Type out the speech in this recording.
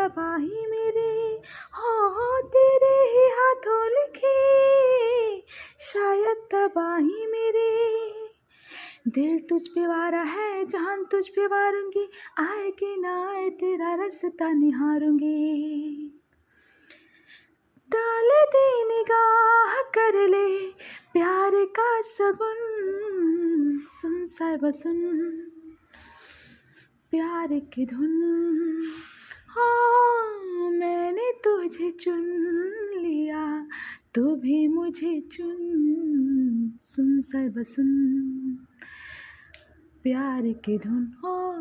तबाही मेरे, हो तेरे ही हाथों लिखी शायद तबाही मेरे। दिल तुझ पे वारा है, जान तुझ पे वारूंगी, आए कि ना आए तेरा रास्ता निहारूंगी। डाल दे निगाह कर ले प्यार का सगुन, सुन साहिबा सुन प्यार की धुन। हाँ मैंने तुझे चुन लिया, तू भी मुझे चुन, सुन साहिबा सुन प्यार की धुन। हो